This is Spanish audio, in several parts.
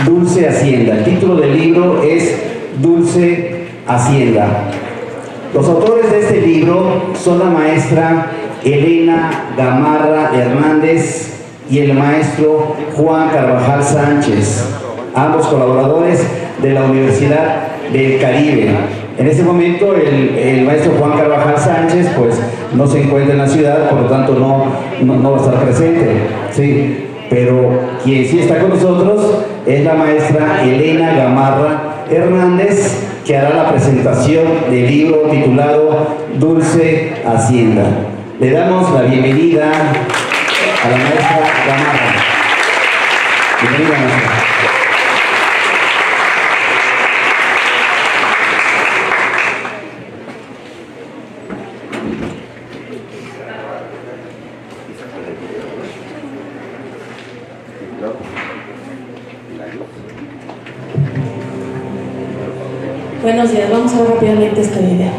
Dulce Hacienda. El título del libro es Dulce Hacienda. Los autores de este libro son la maestra Elena Gamarra Hernández y el maestro Juan Carvajal Sánchez, ambos colaboradores de la Universidad del Caribe. En este momento el maestro Juan Carvajal Sánchez pues no se encuentra en la ciudad, por lo tanto no va a estar presente, ¿sí? Pero quien sí está con nosotros es la maestra Elena Gamarra Hernández, que hará la presentación del libro titulado Dulce Hacienda. Le damos la bienvenida a la maestra Gamarra. Bienvenida, maestra. Buenos días, vamos a ver rápidamente esta idea.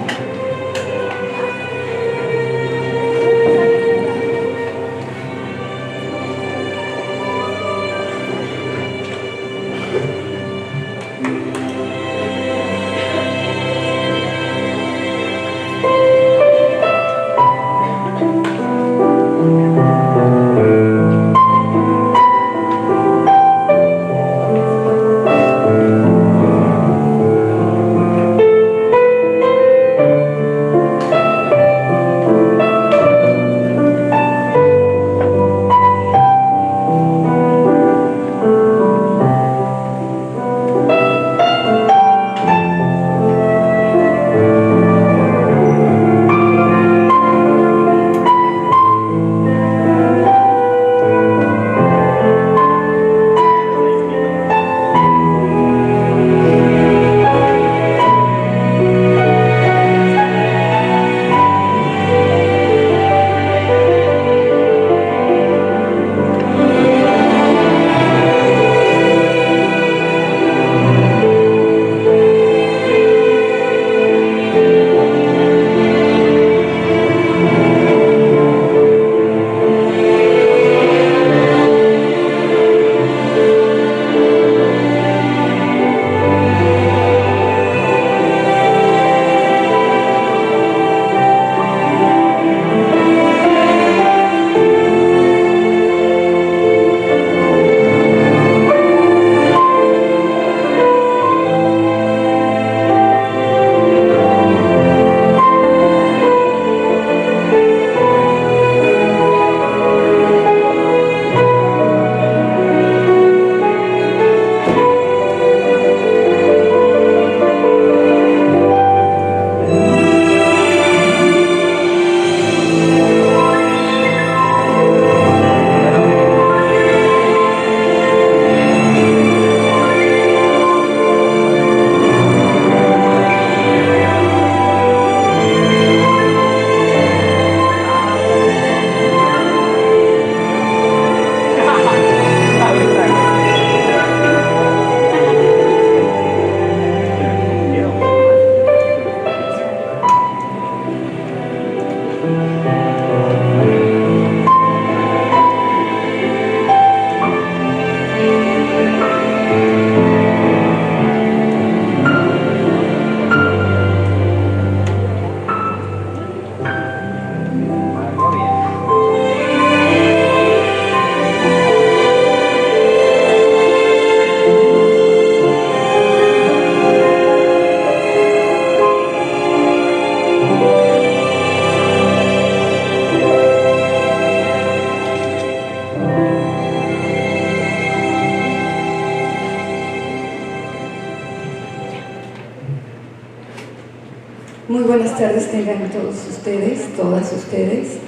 Muy buenas tardes tengan todos ustedes, todas ustedes.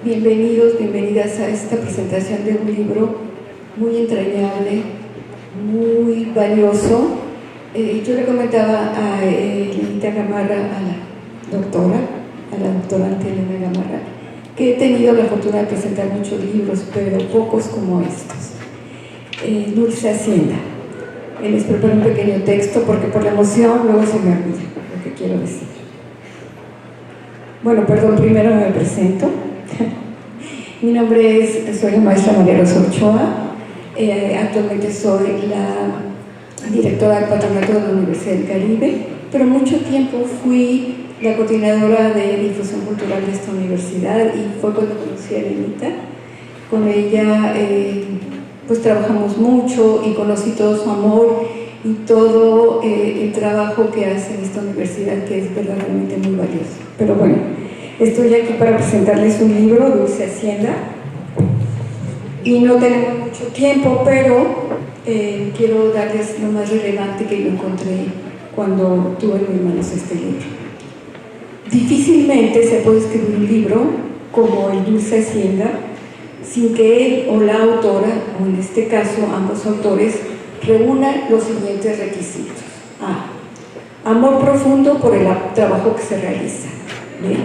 Bienvenidos, bienvenidas a esta presentación de un libro muy entrañable, muy valioso. Yo le comentaba a Elena Gamarra, a la doctora Elena Gamarra, que he tenido la fortuna de presentar muchos libros, pero pocos como estos. Dulce Hacienda. Les preparo un pequeño texto porque por la emoción luego se me olvida lo que quiero decir. Bueno, perdón, primero me presento. Mi nombre soy la maestra María Rosa Ochoa. Actualmente soy la directora del Patronato de la Universidad del Caribe, pero mucho tiempo fui la coordinadora de difusión cultural de esta universidad y fue cuando conocí a Elenita. Con ella pues trabajamos mucho y conocí todo su amor y todo el trabajo que hace en esta universidad, que es verdaderamente muy valioso. Pero bueno, estoy aquí para presentarles un libro, Dulce Hacienda, y no tenemos mucho tiempo, pero quiero darles lo más relevante que yo encontré cuando tuve en mis manos este libro. Difícilmente se puede escribir un libro como el Dulce Hacienda sin que él o la autora, o en este caso ambos autores, reúnan los siguientes requisitos. A. Amor profundo por el trabajo que se realiza. B.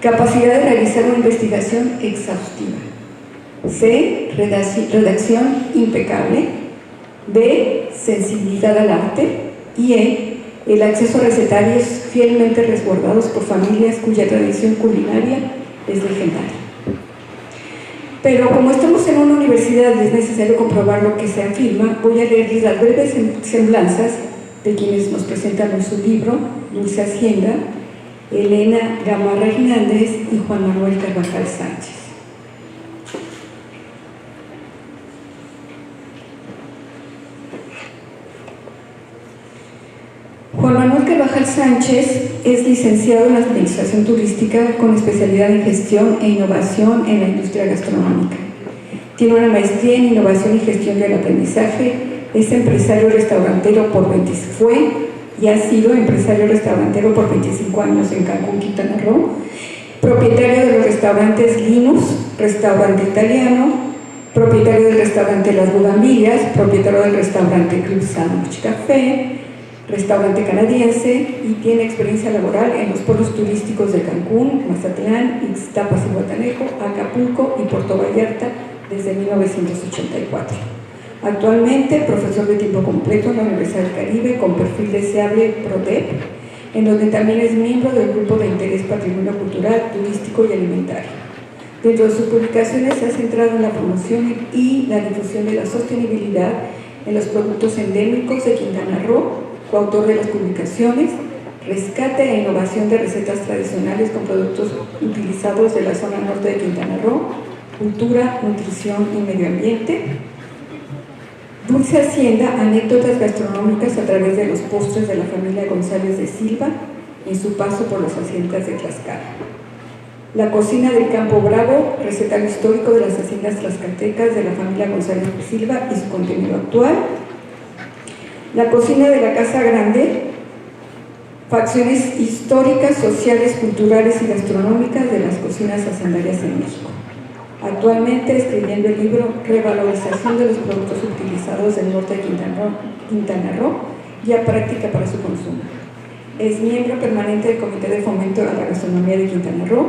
Capacidad de realizar una investigación exhaustiva. C. Redacción impecable. D. Sensibilidad al arte. Y E. El acceso a recetarios fielmente resguardados por familias cuya tradición culinaria es legendaria. Pero como estamos en una universidad y es necesario comprobar lo que se afirma, voy a leerles las breves semblanzas de quienes nos presentan en su libro, Dulce Hacienda, Elena Gamarra Hernández y Juan Manuel Carvajal Sánchez. Juan Manuel Carvajal Sánchez es licenciado en Administración Turística con especialidad en Gestión e Innovación en la industria gastronómica. Tiene una maestría en Innovación y Gestión del Aprendizaje, es empresario restaurantero fue y ha sido empresario restaurantero por 25 años en Cancún, Quintana Roo, propietario de los restaurantes Linus, restaurante italiano, propietario del restaurante Las Bugambillas, propietario del restaurante Club Sandwich Café, restaurante canadiense, y tiene experiencia laboral en los pueblos turísticos de Cancún, Mazatlán, Ixtapas y Guatanejo, Acapulco y Puerto Vallarta desde 1984. Actualmente profesor de tiempo completo en la Universidad del Caribe con perfil deseable PRODEP, en donde también es miembro del Grupo de Interés Patrimonio Cultural, Turístico y Alimentario. Dentro de sus publicaciones se ha centrado en la promoción y la difusión de la sostenibilidad en los productos endémicos de Quintana Roo, coautor de las publicaciones Rescate e innovación de recetas tradicionales con productos utilizados de la zona norte de Quintana Roo, Cultura, Nutrición y Medio Ambiente. Dulce Hacienda, anécdotas gastronómicas a través de los postres de la familia González de Silva en su paso por las haciendas de Tlaxcala. La cocina del Campo Bravo, recetario histórico de las haciendas tlaxcaltecas de la familia González de Silva y su contenido actual. La cocina de la Casa Grande, facciones históricas, sociales, culturales y gastronómicas de las cocinas hacendarias en México. Actualmente escribiendo el libro Revalorización de los productos utilizados del norte de Quintana Roo, ya práctica para su consumo. Es miembro permanente del Comité de Fomento a la Gastronomía de Quintana Roo,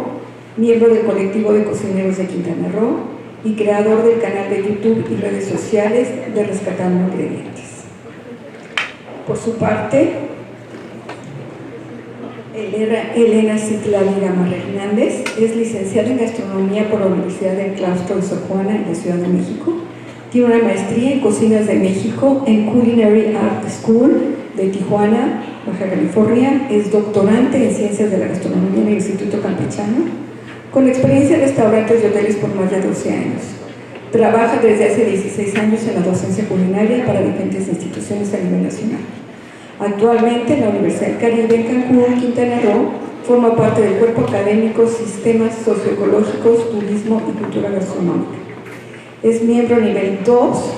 miembro del Colectivo de Cocineros de Quintana Roo y creador del canal de YouTube y redes sociales de Rescatando Ingredientes. Por su parte, Elena Citlali Gamarra Hernández es licenciada en Gastronomía por la Universidad del Claustro de Sor Juana en la Ciudad de México. Tiene una maestría en Cocinas de México en Culinary Art School de Tijuana, Baja California. Es doctorante en Ciencias de la Gastronomía en el Instituto Campechano, con experiencia en restaurantes y hoteles por más de 12 años. Trabaja desde hace 16 años en la docencia culinaria para diferentes instituciones a nivel nacional. Actualmente en la Universidad del Caribe en Cancún, Quintana Roo, forma parte del cuerpo académico Sistemas Socioecológicos, Turismo y Cultura Gastronómica. Es miembro nivel 2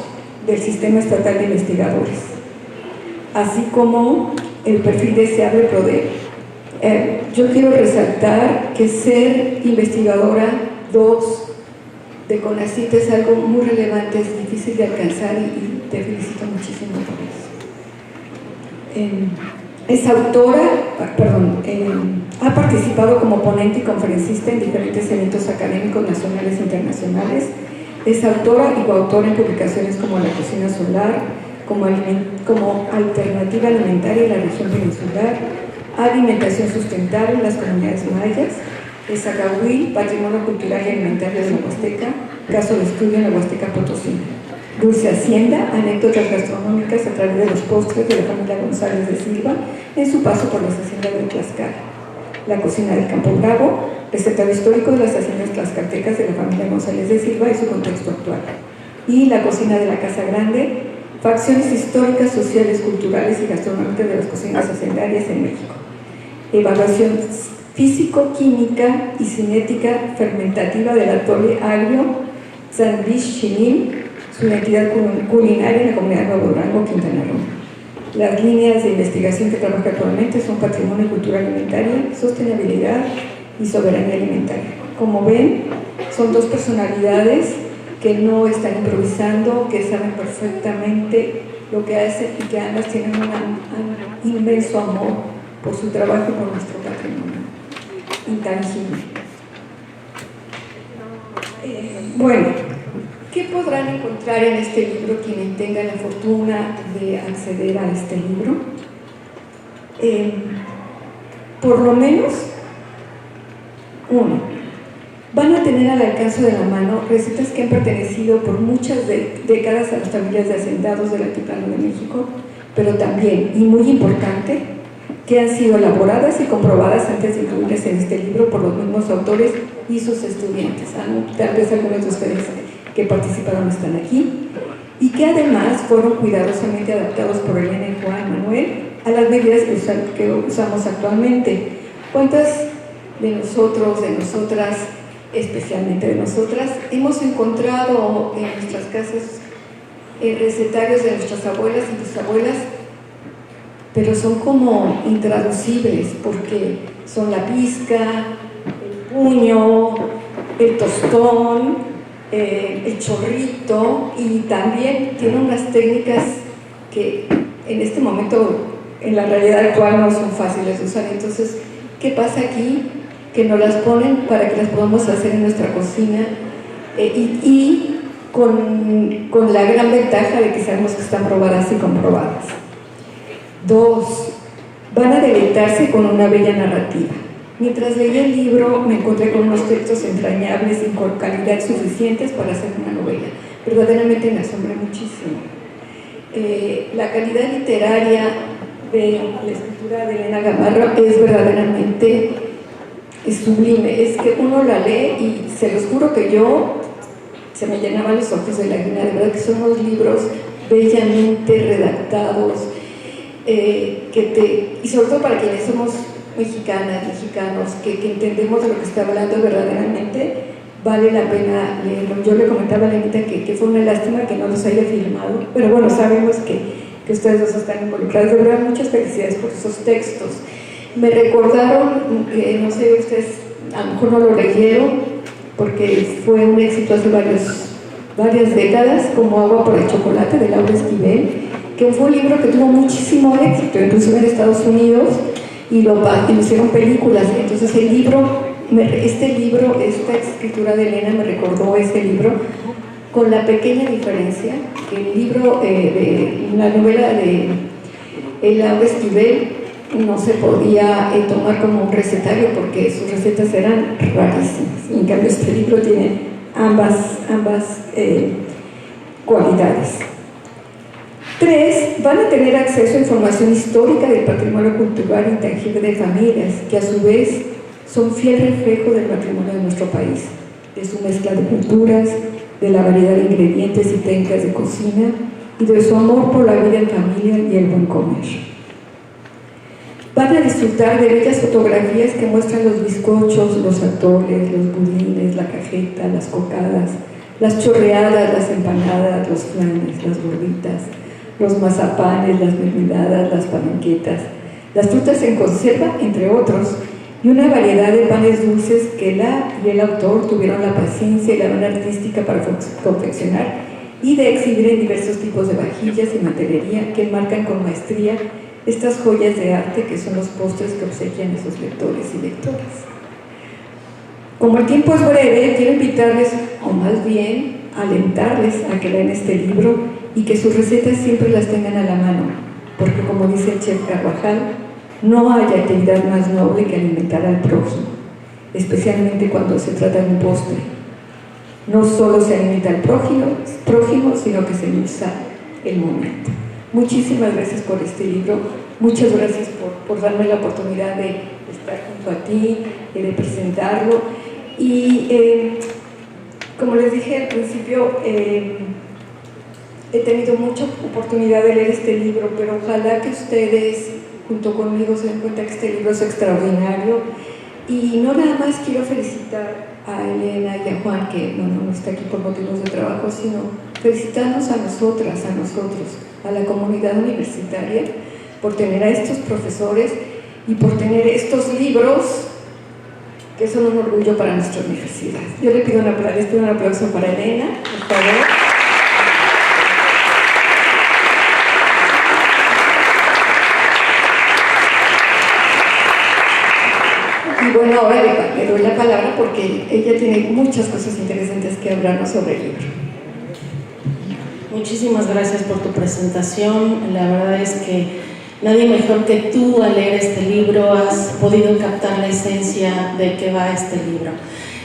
del Sistema Estatal de Investigadores, así como el perfil deseable PRODEP. Yo quiero resaltar que ser investigadora 2 de CONACYT es algo muy relevante, es difícil de alcanzar y te felicito muchísimo por eso. Es autora, ha participado como ponente y conferencista en diferentes eventos académicos nacionales e internacionales. Es autora y coautora en publicaciones como La Cocina Solar, como Alternativa Alimentaria en la Región Peninsular, Alimentación Sustentable en las Comunidades Mayas, Esacahuil, Patrimonio Cultural y Alimentario de la Huasteca, caso de estudio en la Huasteca Potosina. Dulce Hacienda, anécdotas gastronómicas a través de los postres de la familia González de Silva en su paso por las haciendas de Tlaxcala. La cocina del Campo Bravo, recetario histórico de las haciendas tlaxcaltecas de la familia González de Silva y su contexto actual. Y la cocina de la Casa Grande, facciones históricas, sociales, culturales y gastronómicas de las cocinas hacendarias en México. Evaluación físico-química y cinética fermentativa del atole agrio San Luis Chilín, su identidad culinaria en la comunidad de Nuevo Durango, Quintana Roo. Las líneas de investigación que trabaja actualmente son patrimonio y cultura alimentaria, sostenibilidad y soberanía alimentaria. Como ven, son dos personalidades que no están improvisando, que saben perfectamente lo que hacen y que ambas tienen un inmenso amor por su trabajo y por nuestro patrimonio intangible. Bueno, ¿qué podrán encontrar en este libro quienes tengan la fortuna de acceder a este libro? Por lo menos, uno, van a tener al alcance de la mano recetas que han pertenecido por muchas décadas a las familias de hacendados del altiplano de México, pero también, y muy importante, que han sido elaboradas y comprobadas antes de incluirlas en este libro por los mismos autores y sus estudiantes. Tal vez algunos de ustedes que participaron están aquí, y que además fueron cuidadosamente adaptados por Elena y Juan Manuel a las medidas que usamos actualmente. ¿Cuántas de nosotros, de nosotras, especialmente de nosotras, hemos encontrado en nuestras casas recetarios de nuestras abuelas y bisabuelas, pero son como intraducibles porque son la pizca, el puño, el tostón, el chorrito, y también tiene unas técnicas que en este momento, en la realidad actual, no son fáciles de usar. Entonces, ¿qué pasa aquí? Que nos las ponen para que las podamos hacer en nuestra cocina y con la gran ventaja de que sabemos que están probadas y comprobadas. 2. Van a deleitarse con una bella narrativa. Mientras leía el libro me encontré con unos textos entrañables y con calidad suficientes para hacer una novela. Verdaderamente me asombré muchísimo. La calidad literaria de la escritura de Elena Gamarra es verdaderamente sublime. Es que uno la lee y se los juro que se me llenaban los ojos de lágrimas. De verdad que son unos libros bellamente redactados, y sobre todo para quienes somos mexicanas, mexicanos, que entendemos de lo que está hablando verdaderamente, vale la pena leerlo. Yo le comentaba a Lenita que fue una lástima que no los haya filmado, pero bueno, sabemos que ustedes dos están involucrados. De verdad, muchas felicidades por esos textos. Me recordaron, no sé, ustedes a lo mejor no lo leyeron, porque fue un éxito hace varias décadas, como Agua por el Chocolate, de Laura Esquivel, que fue un libro que tuvo muchísimo éxito, inclusive en Estados Unidos, y lo hicieron películas. Entonces esta escritura de Elena me recordó ese libro, con la pequeña diferencia que el libro de la novela de Laura Esquivel no se podía tomar como un recetario porque sus recetas eran rarísimas. En cambio, este libro tiene ambas cualidades. 3. Van a tener acceso a información histórica del patrimonio cultural intangible de familias, que a su vez son fiel reflejo del patrimonio de nuestro país, de su mezcla de culturas, de la variedad de ingredientes y técnicas de cocina, y de su amor por la vida en familia y el buen comer. Van a disfrutar de bellas fotografías que muestran los bizcochos, los atoles, los budines, la cajeta, las cocadas, las chorreadas, las empanadas, los flanes, las gorditas, los mazapanes, las mermeladas, las panquequetas, las frutas en conserva, entre otros, y una variedad de panes dulces que y el autor tuvieron la paciencia y la mano artística para confeccionar y de exhibir en diversos tipos de vajillas y mantelería que enmarcan con maestría estas joyas de arte que son los postres que obsequian a sus lectores y lectoras. Como el tiempo es breve, quiero invitarles, o más bien alentarles a que lean este libro y que sus recetas siempre las tengan a la mano, porque como dice el chef Carvajal, no hay actividad más noble que alimentar al prójimo, especialmente cuando se trata de un postre. No solo se alimenta al prójimo, sino que se usa el momento. Muchísimas gracias por este libro, muchas gracias por darme la oportunidad de estar junto a ti, de presentarlo. Y como les dije al principio, he tenido mucha oportunidad de leer este libro, pero ojalá que ustedes junto conmigo se den cuenta que este libro es extraordinario. Y no nada más quiero felicitar a Elena y a Juan, que no está aquí por motivos de trabajo, sino felicitarnos a nosotras, a nosotros, a la comunidad universitaria, por tener a estos profesores y por tener estos libros que son un orgullo para nuestra universidad. Yo les pido un aplauso para Elena, por favor. Y bueno, ahora le doy la palabra porque ella tiene muchas cosas interesantes que hablarnos sobre el libro. Muchísimas gracias por tu presentación. La verdad es que nadie mejor que tú al leer este libro has podido captar la esencia de qué va este libro.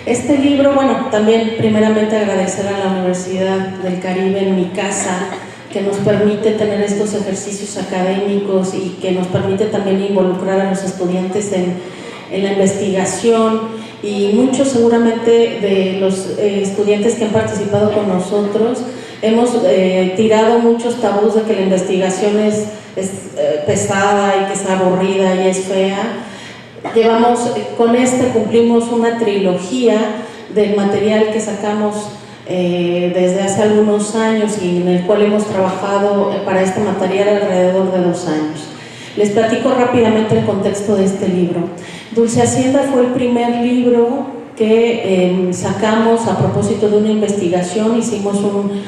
Este libro, bueno, también primeramente agradecer a la Universidad del Caribe, en mi casa, que nos permite tener estos ejercicios académicos y que nos permite también involucrar a los estudiantes en la investigación, y muchos seguramente de los estudiantes que han participado con nosotros hemos tirado muchos tabús de que la investigación es pesada y que es aburrida y es fea. Cumplimos una trilogía del material que sacamos desde hace algunos años y en el cual hemos trabajado para este material alrededor de 2 años. Les platico rápidamente el contexto de este libro. Dulce Hacienda fue el primer libro que sacamos a propósito de una investigación. Hicimos un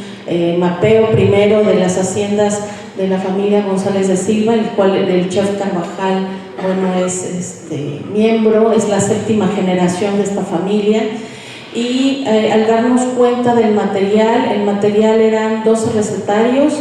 mapeo primero de las haciendas de la familia González de Silva, el cual el chef Carvajal, bueno, es miembro, es la 7ª generación de esta familia. Y al darnos cuenta del material, el material eran 12 recetarios,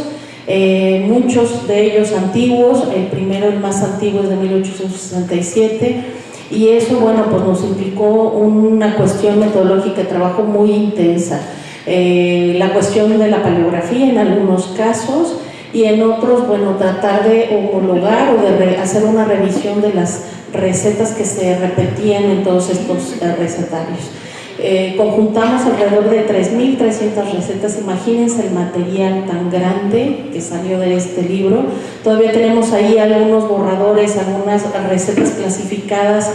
muchos de ellos antiguos. El primero, el más antiguo, es de 1867, y eso, bueno, pues nos implicó una cuestión metodológica de trabajo muy intensa. La cuestión de la paleografía en algunos casos, y en otros, bueno, tratar de homologar o de hacer una revisión de las recetas que se repetían en todos estos recetarios. Conjuntamos alrededor de 3.300 recetas. Imagínense el material tan grande que salió de este libro. Todavía tenemos ahí algunos borradores, algunas recetas clasificadas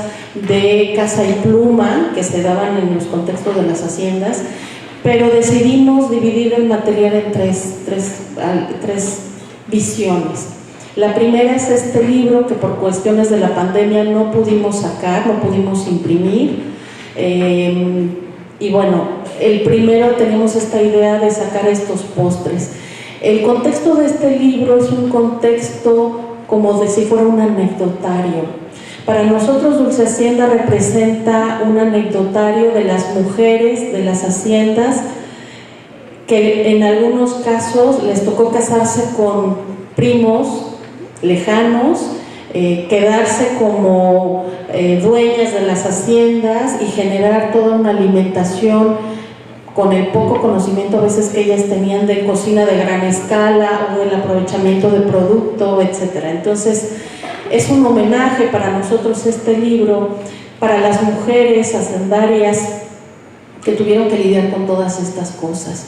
de caza y pluma que se daban en los contextos de las haciendas, pero decidimos dividir el material en tres visiones. La primera es este libro que por cuestiones de la pandemia no pudimos sacar, no pudimos imprimir. Y bueno, el primero tenemos esta idea de sacar estos postres. El contexto de este libro es un contexto como de si fuera un anecdotario. Para nosotros Dulce Hacienda representa un anecdotario de las mujeres de las haciendas que en algunos casos les tocó casarse con primos lejanos, quedarse como dueñas de las haciendas y generar toda una alimentación con el poco conocimiento a veces que ellas tenían de cocina de gran escala o del aprovechamiento de producto, etc. Entonces es un homenaje para nosotros este libro, para las mujeres hacendarias que tuvieron que lidiar con todas estas cosas.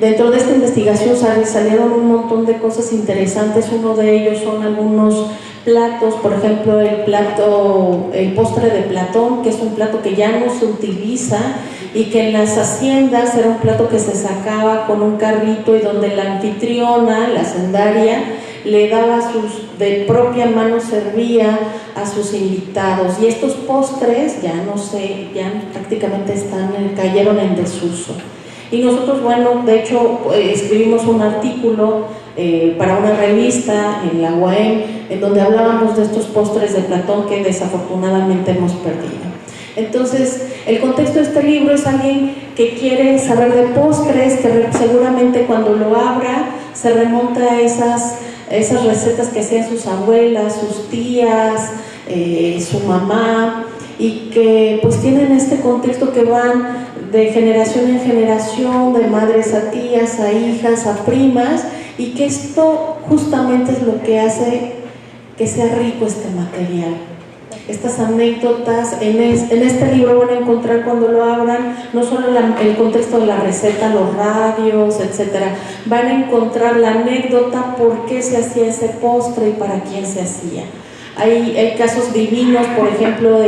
Dentro de esta investigación salieron un montón de cosas interesantes. Uno de ellos son algunos platos, por ejemplo el postre de Platón, que es un plato que ya no se utiliza y que en las haciendas era un plato que se sacaba con un carrito y donde la anfitriona, la hacendaria, le daba de propia mano, servía a sus invitados, y estos postres ya prácticamente cayeron en desuso. Y nosotros, bueno, de hecho escribimos un artículo para una revista en la UAM, en donde hablábamos de estos postres de Platón que desafortunadamente hemos perdido. Entonces, el contexto de este libro es alguien que quiere saber de postres, que seguramente cuando lo abra se remonta a esas recetas que hacían sus abuelas, sus tías, su mamá, y que pues tienen este contexto que van de generación en generación, de madres a tías, a hijas, a primas, y que esto justamente es lo que hace que sea rico este material. Estas anécdotas en este libro van a encontrar, cuando lo abran, no solo el contexto de la receta, los radios, etcétera, van a encontrar la anécdota, por qué se hacía ese postre y para quién se hacía. Hay casos divinos, por ejemplo,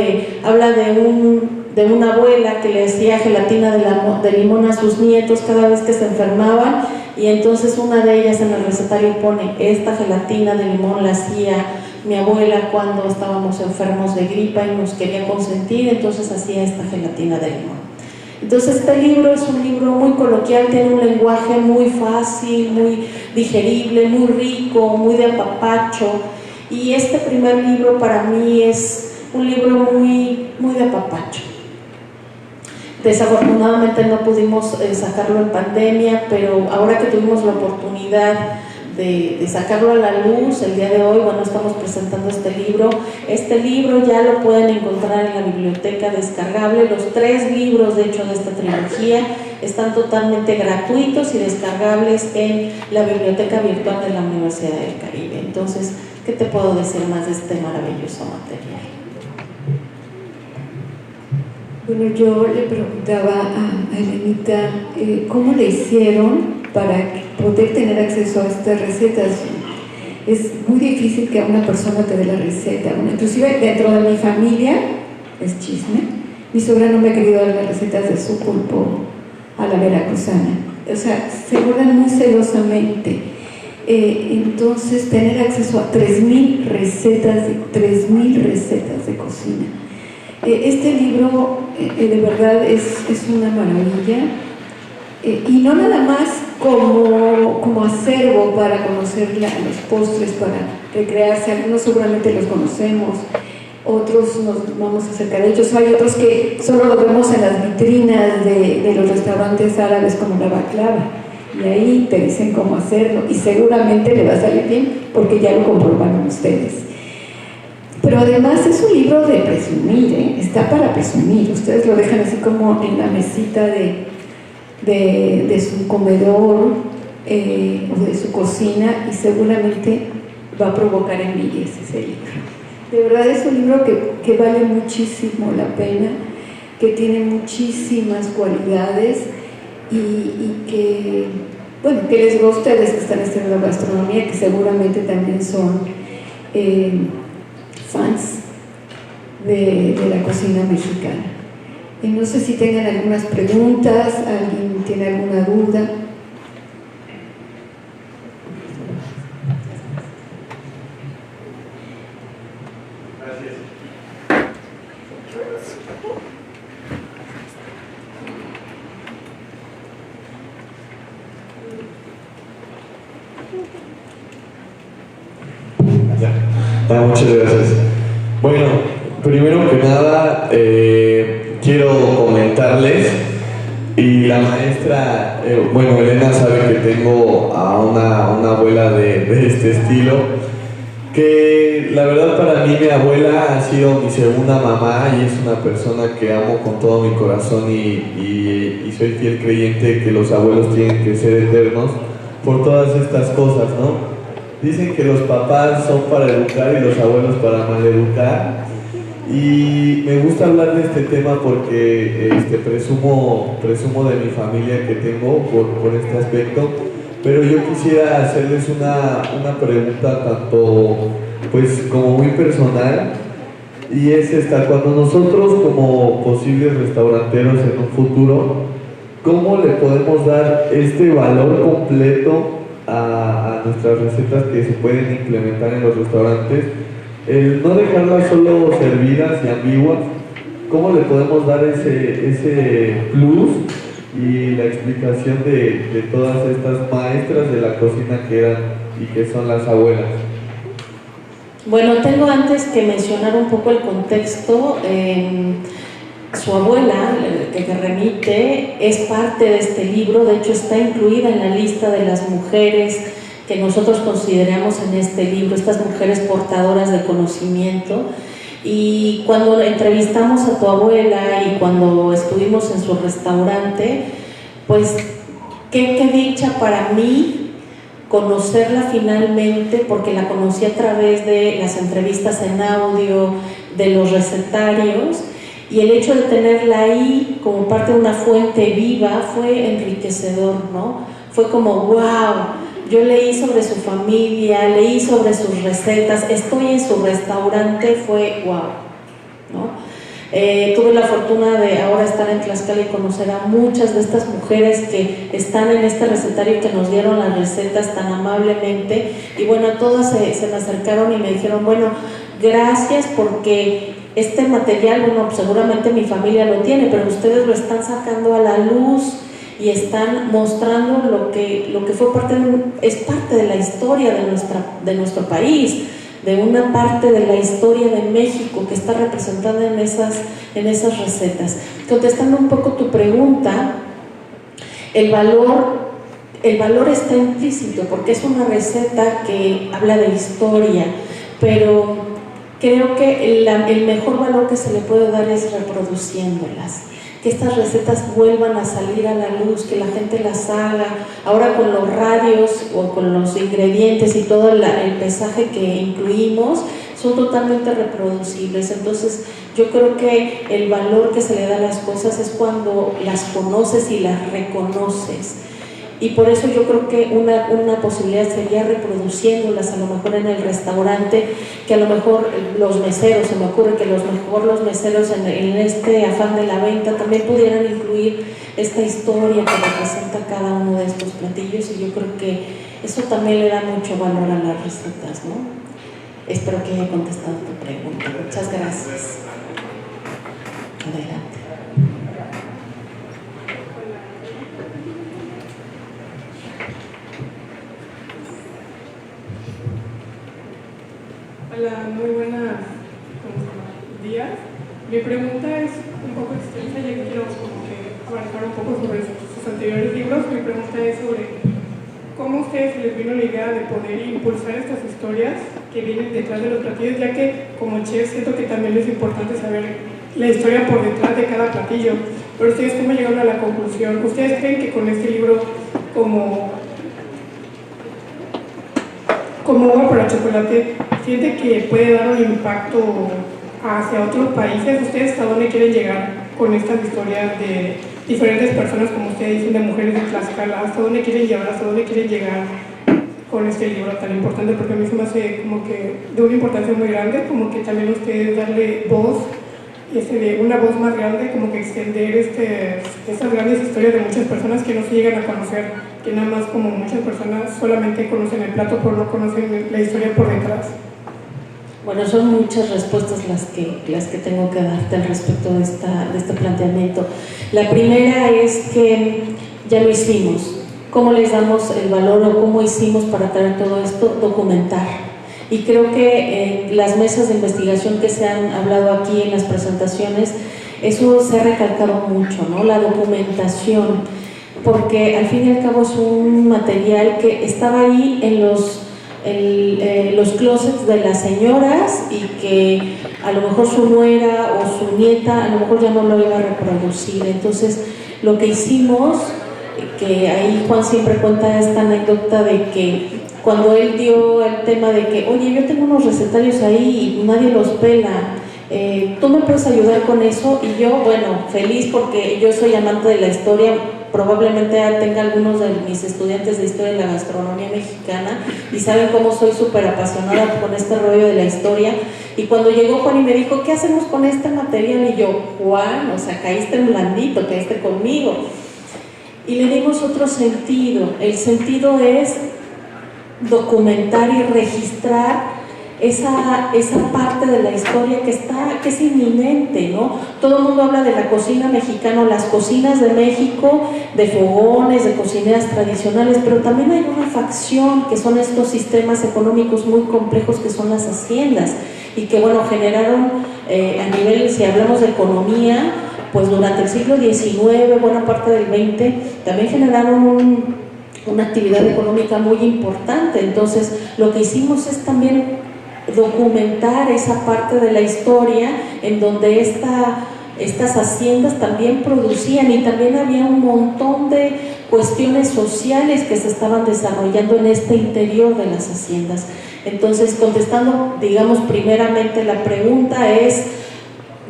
habla de una abuela que le hacía gelatina de limón a sus nietos cada vez que se enfermaban, y entonces una de ellas en el recetario pone: esta gelatina de limón la hacía mi abuela cuando estábamos enfermos de gripa y nos quería consentir, entonces hacía esta gelatina de limón. Entonces este libro es un libro muy coloquial, tiene un lenguaje muy fácil, muy digerible, muy rico, muy de apapacho, y este primer libro para mí es un libro muy de apapacho. Desafortunadamente no pudimos sacarlo en pandemia, pero ahora que tuvimos la oportunidad de sacarlo a la luz el día de hoy, bueno, estamos presentando este libro. Este libro ya lo pueden encontrar en la biblioteca descargable. Los 3 libros, de hecho, de esta trilogía están totalmente gratuitos y descargables en la biblioteca virtual de la Universidad del Caribe. Entonces, ¿qué te puedo decir más de este maravilloso material? Bueno, yo le preguntaba a Elenita cómo le hicieron para poder tener acceso a estas recetas. Es muy difícil que a una persona te dé la receta. Inclusive dentro de mi familia, es chisme, mi suegra no me ha querido dar las recetas de su pulpo a la veracruzana. O sea, se guardan muy celosamente. Entonces, tener acceso a 3.000 recetas de cocina. Este libro de verdad es una maravilla, y no nada más como acervo para conocer los postres, para recrearse. Algunos seguramente los conocemos, otros nos vamos a acercar de ellos. Hay otros que solo los vemos en las vitrinas de los restaurantes árabes, como la baklava, y ahí te dicen cómo hacerlo, y seguramente le va a salir bien porque ya lo comprobaron ustedes. Pero además es un libro de presumir, está para presumir. Ustedes lo dejan así como en la mesita de su comedor o de su cocina, y seguramente va a provocar envidias ese libro. De verdad es un libro que vale muchísimo la pena, que tiene muchísimas cualidades, y que, bueno, que les gusta a ustedes que están estudiando gastronomía, que seguramente también son fans de la cocina mexicana. No sé si tengan algunas preguntas, alguien tiene alguna duda. Muchas gracias. Bueno, primero que nada quiero comentarles, y la maestra, bueno, Elena sabe que tengo a una abuela de este estilo, que la verdad para mí mi abuela ha sido mi segunda mamá, y es una persona que amo con todo mi corazón, y soy fiel creyente que los abuelos tienen que ser eternos por todas estas cosas, ¿no? Dicen que los papás son para educar y los abuelos para maleducar, y me gusta hablar de este tema porque presumo de mi familia que tengo por este aspecto, pero yo quisiera hacerles una pregunta tanto pues como muy personal, y es esta: cuando nosotros como posibles restauranteros en un futuro, ¿cómo le podemos dar este valor completo a nuestras recetas que se pueden implementar en los restaurantes? El no dejarlas solo servidas y ambiguas, ¿cómo le podemos dar ese plus y la explicación de todas estas maestras de la cocina que eran y qué son las abuelas. Bueno, tengo antes que mencionar un poco el contexto. Su abuela, que remite, es parte de este libro, de hecho está incluida en la lista de las mujeres que nosotros consideramos en este libro, estas mujeres portadoras de conocimiento. Y cuando entrevistamos a tu abuela y cuando estuvimos en su restaurante, pues qué dicha para mí conocerla finalmente, porque la conocí a través de las entrevistas en audio, de los recetarios, y el hecho de tenerla ahí como parte de una fuente viva fue enriquecedor, ¿no? Fue como, wow, yo leí sobre su familia, leí sobre sus recetas, estoy en su restaurante, fue wow, ¿no? Tuve la fortuna de ahora estar en Tlaxcala y conocer a muchas de estas mujeres que están en este recetario y que nos dieron las recetas tan amablemente, y bueno, todas se me acercaron y me dijeron, bueno, gracias porque este material, bueno, pues seguramente mi familia lo tiene, pero ustedes lo están sacando a la luz y están mostrando lo que fue es parte de la historia de nuestro país, de una parte de la historia de México que está representada en esas recetas. Contestando un poco tu pregunta, el valor está implícito porque es una receta que habla de historia, pero creo que el mejor valor que se le puede dar es reproduciéndolas, que estas recetas vuelvan a salir a la luz, que la gente las haga. Ahora con los radios o con los ingredientes y todo el pesaje que incluimos, son totalmente reproducibles. Entonces yo creo que el valor que se le da a las cosas es cuando las conoces y las reconoces. Y por eso yo creo que una posibilidad sería reproduciéndolas a lo mejor en el restaurante, que a lo mejor los meseros, se me ocurre que los meseros en este afán de la venta también pudieran incluir esta historia que representa cada uno de estos platillos, y yo creo que eso también le da mucho valor a las recetas, ¿no? Espero que haya contestado tu pregunta. Muchas gracias. Adelante. Hola, muy buenos días. Mi pregunta es un poco extensa, ya que quiero como que abarcar un poco sobre sus anteriores libros. Mi pregunta es sobre cómo a ustedes se les vino la idea de poder impulsar estas historias que vienen detrás de los platillos, ya que como chef siento que también es importante saber la historia por detrás de cada platillo. Pero ustedes, ¿cómo llegaron a la conclusión? ¿Ustedes creen que con este libro, como Agua para Chocolate, siente que puede dar un impacto hacia otros países? ¿Ustedes hasta dónde quieren llegar con estas historias de diferentes personas, como ustedes dicen, de mujeres de Tlaxcala? ¿Hasta dónde quieren llevar? ¿Hasta dónde quieren llegar con este libro tan importante? Porque a mí se me hace como que de una importancia muy grande, como que también ustedes darle voz, una voz más grande, como que extender estas grandes historias de muchas personas que no se llegan a conocer, que nada más como muchas personas solamente conocen el plato, pero no conocen la historia por detrás. Bueno, son muchas respuestas las que tengo que darte al respecto de este planteamiento. La primera es que ya lo hicimos. ¿Cómo les damos el valor o cómo hicimos para traer todo esto? Documentar. Y creo que las mesas de investigación que se han hablado aquí en las presentaciones, eso se ha recalcado mucho, ¿no? La documentación, porque al fin y al cabo es un material que estaba ahí en los closets de las señoras y que a lo mejor su nuera o su nieta a lo mejor ya no lo iba a reproducir. Entonces lo que hicimos, que ahí Juan siempre cuenta esta anécdota de que cuando él dio el tema de que, oye, yo tengo unos recetarios ahí y nadie los pela, ¿tú me puedes ayudar con eso? Y yo, bueno, feliz porque yo soy amante de la historia, probablemente tenga algunos de mis estudiantes de historia de la gastronomía mexicana y saben cómo soy súper apasionada con este rollo de la historia. Y cuando llegó Juan y me dijo, ¿qué hacemos con este material? Y yo, Juan, o sea, caíste en blandito, caíste conmigo. Y le dimos otro sentido. El sentido es documentar y registrar esa parte de la historia que es inminente, ¿no? Todo el mundo habla de la cocina mexicana, las cocinas de México, de fogones, de cocineras tradicionales, pero también hay una facción que son estos sistemas económicos muy complejos que son las haciendas y que, bueno, generaron a nivel, si hablamos de economía, pues durante el siglo XIX, buena parte del XX, también generaron una actividad económica muy importante. Entonces, lo que hicimos es también documentar esa parte de la historia en donde estas haciendas también producían y también había un montón de cuestiones sociales que se estaban desarrollando en este interior de las haciendas. Entonces, contestando, digamos, primeramente la pregunta es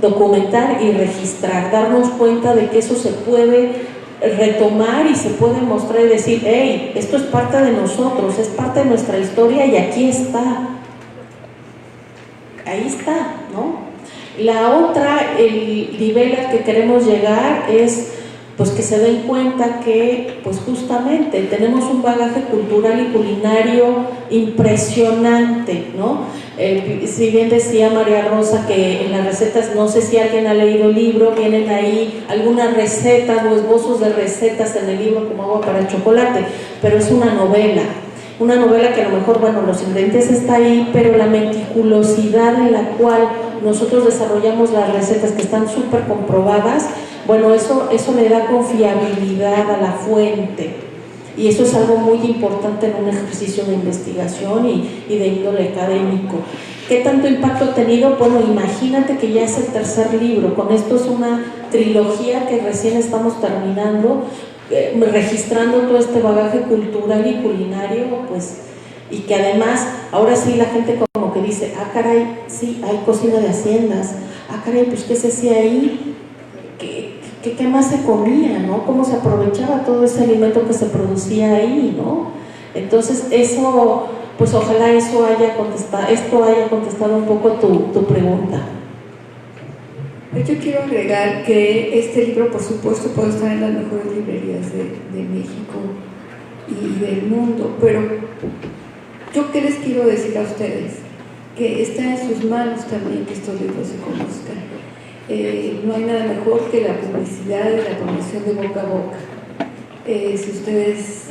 documentar y registrar, darnos cuenta de que eso se puede retomar y se puede mostrar y decir, hey, esto es parte de nosotros, es parte de nuestra historia y aquí está. Ahí está, ¿no? La otra, el nivel al que queremos llegar es pues que se den cuenta que pues justamente tenemos un bagaje cultural y culinario impresionante, ¿no? Si bien decía María Rosa que en las recetas, no sé si alguien ha leído el libro, vienen ahí algunas recetas o esbozos de recetas en el libro como agua para el chocolate, pero es una novela que a lo mejor, bueno, los ingredientes está ahí, pero la meticulosidad en la cual nosotros desarrollamos las recetas que están súper comprobadas, bueno, eso le da confiabilidad a la fuente y eso es algo muy importante en un ejercicio de investigación y de índole académico. ¿Qué tanto impacto ha tenido? Bueno, imagínate que ya es el tercer libro, con esto es una trilogía que recién estamos terminando, registrando todo este bagaje cultural y culinario, pues, y que además, ahora sí la gente como que dice, ah caray, sí, hay cocina de haciendas, ah caray, pues qué se hacía ahí, qué más se comía, ¿no? Cómo se aprovechaba todo ese alimento que se producía ahí, ¿no? Entonces eso, pues ojalá esto haya contestado un poco tu pregunta. Yo quiero agregar que este libro, por supuesto, puede estar en las mejores librerías de México y del mundo, pero yo qué les quiero decir a ustedes, que está en sus manos también que estos libros se conozcan. No hay nada mejor que la publicidad y la promoción de boca a boca. Si ustedes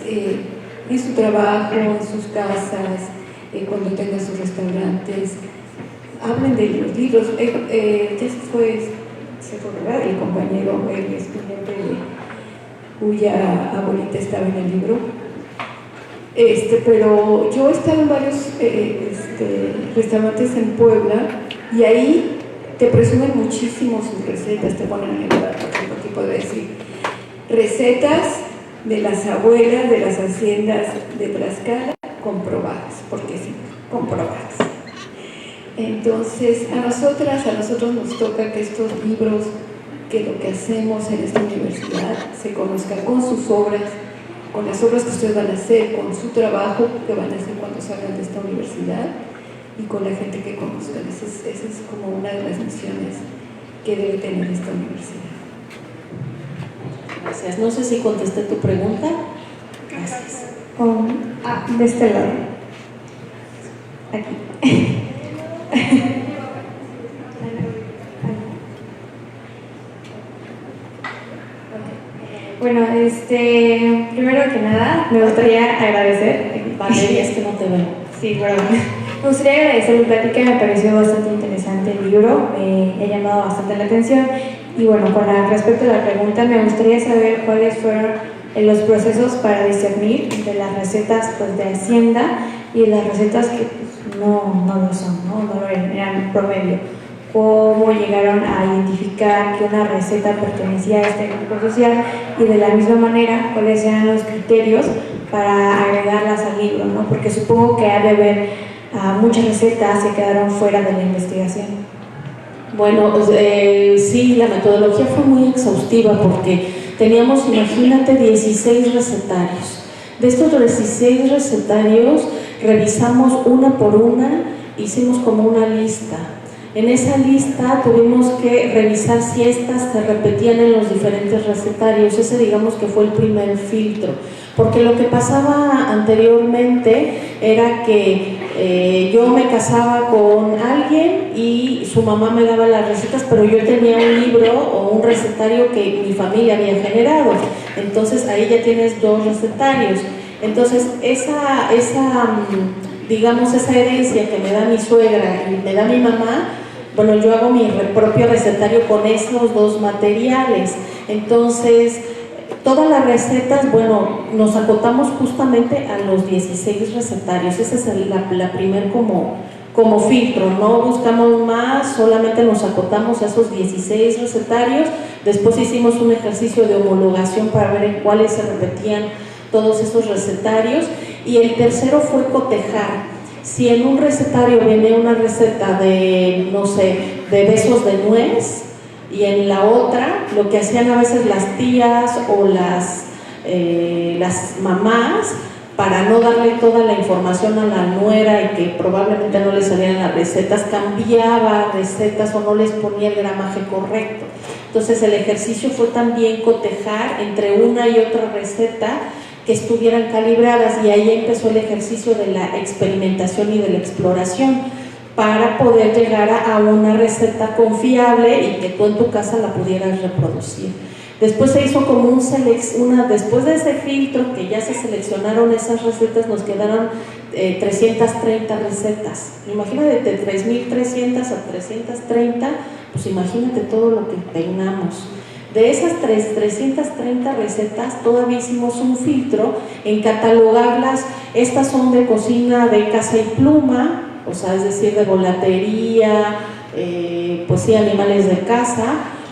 en su trabajo, en sus casas, cuando tengan sus restaurantes, hablen de los libros. Ya se fue, ¿verdad? El compañero, el estudiante cuya abuelita estaba en el libro. Pero yo he estado en varios restaurantes en Puebla y ahí te presumen muchísimo sus recetas, te ponen en el aquí puedo decir recetas de las abuelas de las haciendas de Tlaxcala comprobadas, porque sí, comprobadas. Entonces, a nosotros nos toca que estos libros, que lo que hacemos en esta universidad se conozcan con sus obras, con las obras que ustedes van a hacer, con su trabajo que van a hacer cuando salgan de esta universidad y con la gente que conozcan. Esa es como una de las misiones que debe tener esta universidad. Gracias. No sé si contesté tu pregunta. Gracias. De este lado. Aquí. Bueno, primero que nada, me gustaría agradecer. Valeria, es que no te veo. Sí, perdón. Me gustaría agradecer la plática, me pareció bastante interesante el libro, me ha llamado bastante la atención. Y bueno, respecto a la pregunta, me gustaría saber cuáles fueron los procesos para discernir entre las recetas pues, de Hacienda y las recetas que pues, no lo son, no lo eran promedio. Cómo llegaron a identificar que una receta pertenecía a este grupo social y de la misma manera cuáles eran los criterios para agregarlas al libro, ¿no? Porque supongo que ha de haber muchas recetas que quedaron fuera de la investigación. Bueno, sí, la metodología fue muy exhaustiva porque teníamos, imagínate, 16 recetarios. De estos 16 recetarios revisamos una por una, hicimos como una lista. En esa lista tuvimos que revisar si estas se repetían en los diferentes recetarios. Ese digamos que fue el primer filtro, porque lo que pasaba anteriormente era que yo me casaba con alguien y su mamá me daba las recetas, pero yo tenía un libro o un recetario que mi familia había generado. Entonces ahí ya tienes dos recetarios. Entonces digamos, esa herencia que me da mi suegra y me da mi mamá, bueno, yo hago mi propio recetario con esos dos materiales. Entonces, todas las recetas, bueno, nos acotamos justamente a los 16 recetarios. Esa es la primer como filtro, no buscamos más, solamente nos acotamos a esos 16 recetarios. Después hicimos un ejercicio de homologación para ver en cuáles se repetían todos esos recetarios. Y el tercero fue cotejar. Si en un recetario venía una receta de, no sé, de besos de nuez, y en la otra, lo que hacían a veces las tías o las mamás, para no darle toda la información a la nuera y que probablemente no le salieran las recetas, cambiaba recetas o no les ponía el gramaje correcto. Entonces el ejercicio fue también cotejar entre una y otra receta que estuvieran calibradas, y ahí empezó el ejercicio de la experimentación y de la exploración para poder llegar a una receta confiable y que tú en tu casa la pudieras reproducir. Después se hizo como después de ese filtro que ya se seleccionaron esas recetas, nos quedaron 330 recetas. Imagínate, de 3.300 a 330, pues imagínate todo lo que peinamos. De esas 330 recetas, todavía hicimos un filtro en catalogarlas. Estas son de cocina de casa y pluma, o sea, es decir, de volatería, pues sí, animales de casa.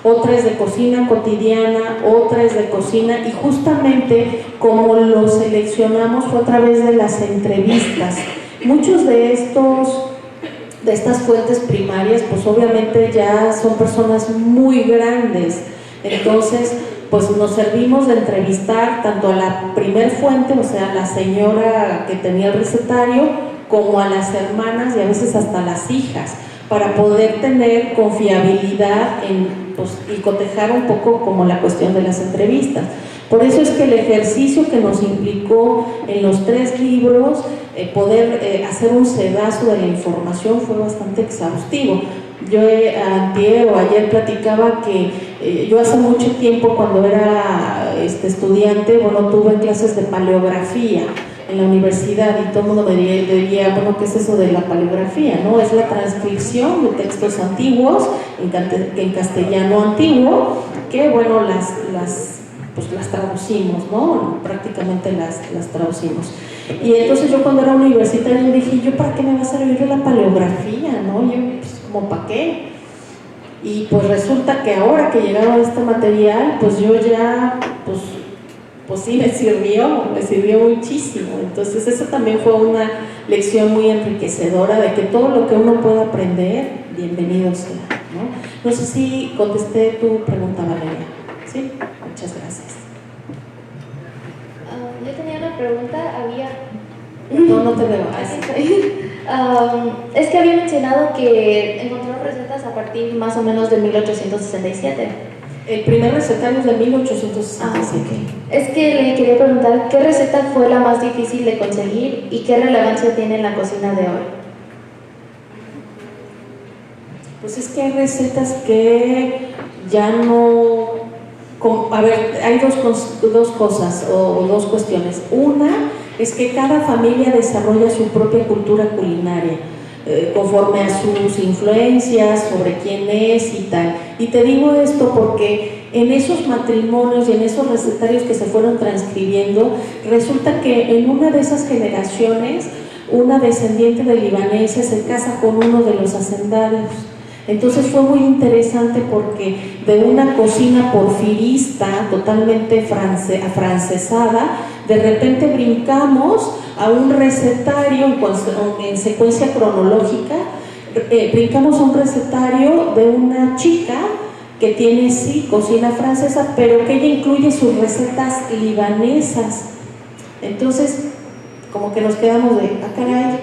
Otra es de cocina cotidiana, otra es de cocina, y justamente como lo seleccionamos fue a través de las entrevistas. Muchos de estas fuentes primarias, pues obviamente ya son personas muy grandes. Entonces, pues nos servimos de entrevistar tanto a la primer fuente, o sea, a la señora que tenía el recetario, como a las hermanas y a veces hasta las hijas, para poder tener confiabilidad y cotejar un poco como la cuestión de las entrevistas. Por eso es que el ejercicio que nos implicó en los 3 libros, poder hacer un sedazo de la información, fue bastante exhaustivo. Yo ayer platicaba que yo hace mucho tiempo, cuando era estudiante, bueno, tuve clases de paleografía en la universidad, y todo el mundo me diría, bueno, ¿qué es eso de la paleografía? ¿No? Es la transcripción de textos antiguos en castellano antiguo, que bueno, pues las traducimos, ¿no? Prácticamente las traducimos. Y entonces yo, cuando era universitaria, dije, ¿yo para qué me va a servir la paleografía? ¿No? Yo, pues, ¿como para qué? Y pues resulta que ahora que llegaba este material, pues yo ya, pues sí, me sirvió muchísimo. Entonces eso también fue una lección muy enriquecedora, de que todo lo que uno pueda aprender, bienvenido sea, ¿no? No sé si contesté tu pregunta, Valeria. Sí, muchas gracias. Yo tenía una pregunta, No te veo. Es que había mencionado que encontraron recetas a partir más o menos de 1867. El primer recetario es de 1867. Es que le quería preguntar, ¿qué receta fue la más difícil de conseguir y qué relevancia tiene en la cocina de hoy? Pues es que hay recetas que ya no... A ver, hay dos cosas o dos cuestiones. Una es que cada familia desarrolla su propia cultura culinaria, conforme a sus influencias, sobre quién es y tal. Y te digo esto porque en esos matrimonios y en esos recetarios que se fueron transcribiendo, resulta que en una de esas generaciones, una descendiente de libaneses se casa con uno de los hacendarios. Entonces fue muy interesante, porque de una cocina porfirista totalmente afrancesada, de repente brincamos a un recetario en secuencia cronológica, brincamos a un recetario de una chica que tiene, sí, cocina francesa, pero que ella incluye sus recetas libanesas. Entonces, como que nos quedamos de, caray,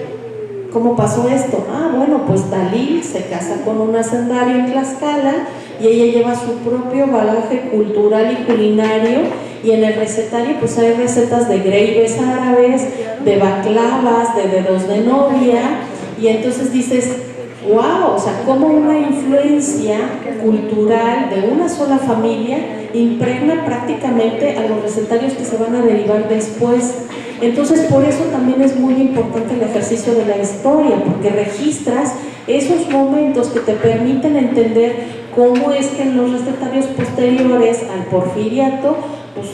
¿cómo pasó esto? Ah, bueno, pues Dalí se casa con un hacendario en Tlaxcala y ella lleva su propio bagaje cultural y culinario, y en el recetario pues hay recetas de greibes árabes, de baklavas, de dedos de novia, y entonces dices, wow, o sea, como una influencia cultural de una sola familia impregna prácticamente a los recetarios que se van a derivar después. Entonces, por eso también es muy importante el ejercicio de la historia, porque registras esos momentos que te permiten entender cómo es que en los recetarios posteriores al porfiriato, pues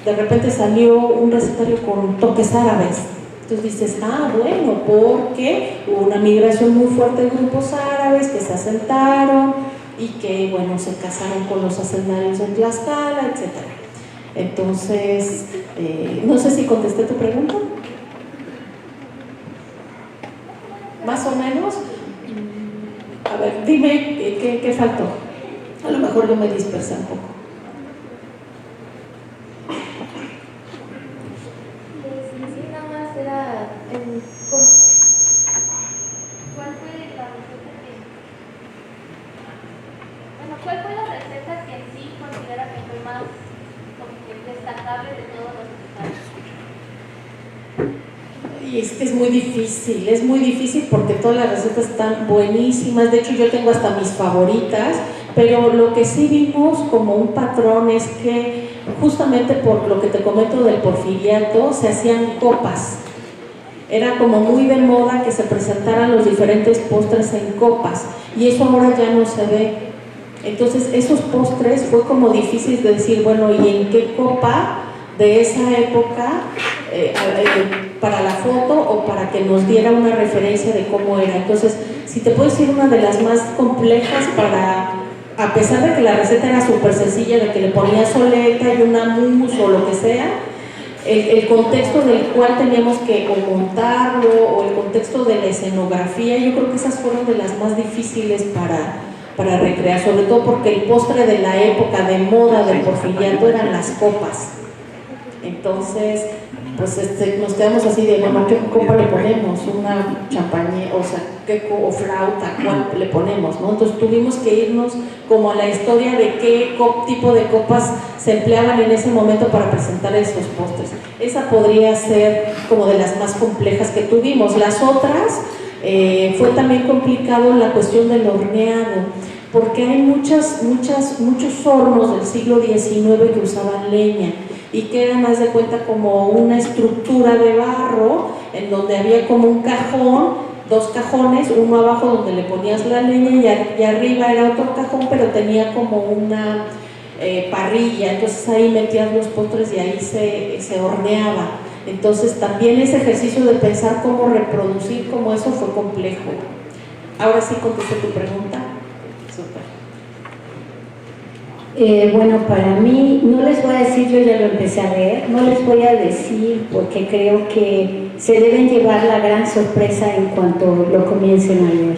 de repente salió un recetario con toques árabes. Entonces dices, ah, bueno, porque hubo una migración muy fuerte de grupos árabes que se asentaron y que, bueno, se casaron con los hacendarios en Tlaxcala, etc. Entonces, no sé si contesté tu pregunta. ¿Más o menos? A ver, dime, ¿qué faltó? A lo mejor yo me dispersé un poco. ¿Cuál fue la receta que en sí considera que fue más como que destacable de todos los recetarios? Y es que es muy difícil porque todas las recetas están buenísimas. De hecho, yo tengo hasta mis favoritas, pero lo que sí vimos como un patrón es que justamente por lo que te comento del porfiriato, se hacían copas. Era como muy de moda que se presentaran los diferentes postres en copas, y eso ahora ya no se ve. Entonces esos postres fue como difícil de decir, bueno, ¿y en qué copa de esa época para la foto o para que nos diera una referencia de cómo era? Entonces, si te puedo decir, una de las más complejas a pesar de que la receta era súper sencilla, de que le ponías soleta y una mousse o lo que sea, el contexto del cual teníamos que o montarlo, o el contexto de la escenografía, yo creo que esas fueron de las más difíciles para recrear, sobre todo porque el postre de la época de moda del porfiriato eran las copas. Entonces, pues nos quedamos así de, bueno, ¿qué copa le ponemos? Una champaña, o sea, o flauta, ¿cuál le ponemos? ¿No? Entonces tuvimos que irnos como a la historia de qué tipo de copas se empleaban en ese momento para presentar esos postres. Esa podría ser como de las más complejas que tuvimos. Las otras, fue también complicado la cuestión del horneado, porque hay muchos hornos del siglo XIX que usaban leña y que eran, haz de cuenta, como una estructura de barro en donde había como un cajón, dos cajones, uno abajo donde le ponías la leña y arriba era otro cajón, pero tenía como una parrilla, entonces ahí metías los postres y ahí se horneaba. Entonces también ese ejercicio de pensar cómo reproducir como eso fue complejo. Ahora sí contesté tu pregunta. Bueno, para mí, no les voy a decir, yo ya lo empecé a leer, no les voy a decir porque creo que se deben llevar la gran sorpresa en cuanto lo comiencen a leer.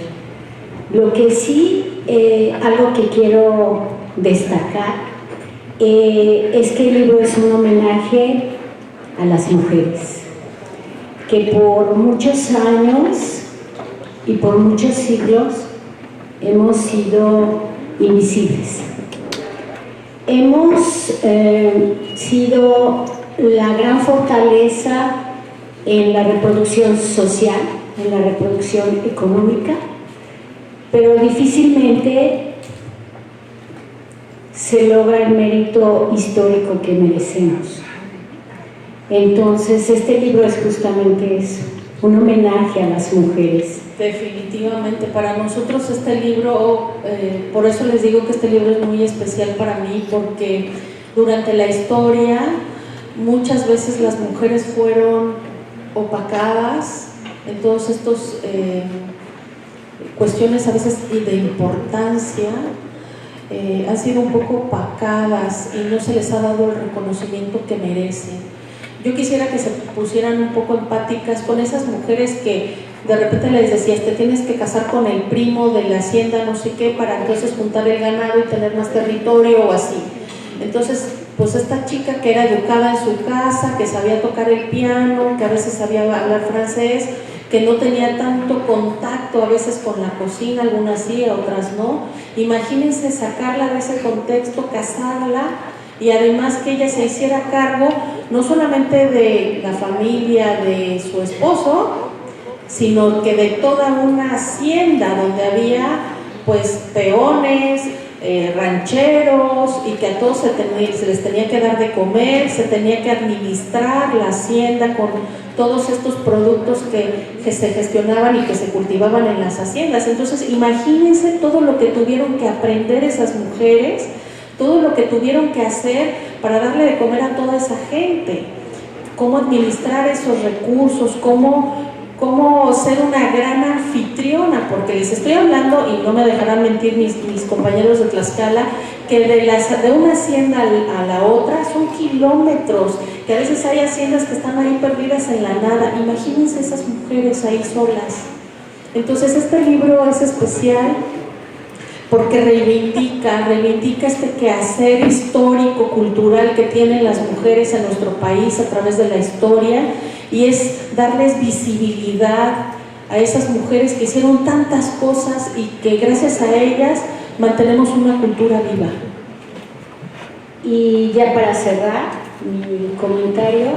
Lo que sí, algo que quiero destacar, es que el libro es un homenaje a las mujeres, que por muchos años y por muchos siglos hemos sido invisibles. Hemos sido la gran fortaleza en la reproducción social, en la reproducción económica, pero difícilmente se logra el mérito histórico que merecemos. Entonces, este libro es justamente eso, un homenaje a las mujeres. Definitivamente, para nosotros este libro, por eso les digo que este libro es muy especial para mí, porque durante la historia muchas veces las mujeres fueron opacadas en todos estos cuestiones a veces de importancia, han sido un poco opacadas y no se les ha dado el reconocimiento que merecen. Yo quisiera que se pusieran un poco empáticas con esas mujeres que de repente les decías, te tienes que casar con el primo de la hacienda, no sé qué, para entonces juntar el ganado y tener más territorio o así. Entonces, pues esta chica que era educada en su casa, que sabía tocar el piano, que a veces sabía hablar francés, que no tenía tanto contacto a veces con la cocina, algunas sí, otras no. Imagínense sacarla de ese contexto, casarla y además que ella se hiciera cargo no solamente de la familia de su esposo, sino que de toda una hacienda donde había pues peones, rancheros, y que a todos se les tenía que dar de comer, se tenía que administrar la hacienda con todos estos productos que se gestionaban y que se cultivaban en las haciendas. Entonces imagínense todo lo que tuvieron que aprender esas mujeres, todo lo que tuvieron que hacer para darle de comer a toda esa gente, cómo administrar esos recursos, cómo ser una gran anfitriona, porque les estoy hablando, y no me dejarán mentir mis compañeros de Tlaxcala, que de una hacienda a la otra son kilómetros, que a veces hay haciendas que están ahí perdidas en la nada. Imagínense esas mujeres ahí solas. Entonces este libro es especial porque reivindica este quehacer histórico, cultural que tienen las mujeres en nuestro país a través de la historia, y es darles visibilidad a esas mujeres que hicieron tantas cosas y que gracias a ellas mantenemos una cultura viva. Y ya para cerrar mi comentario,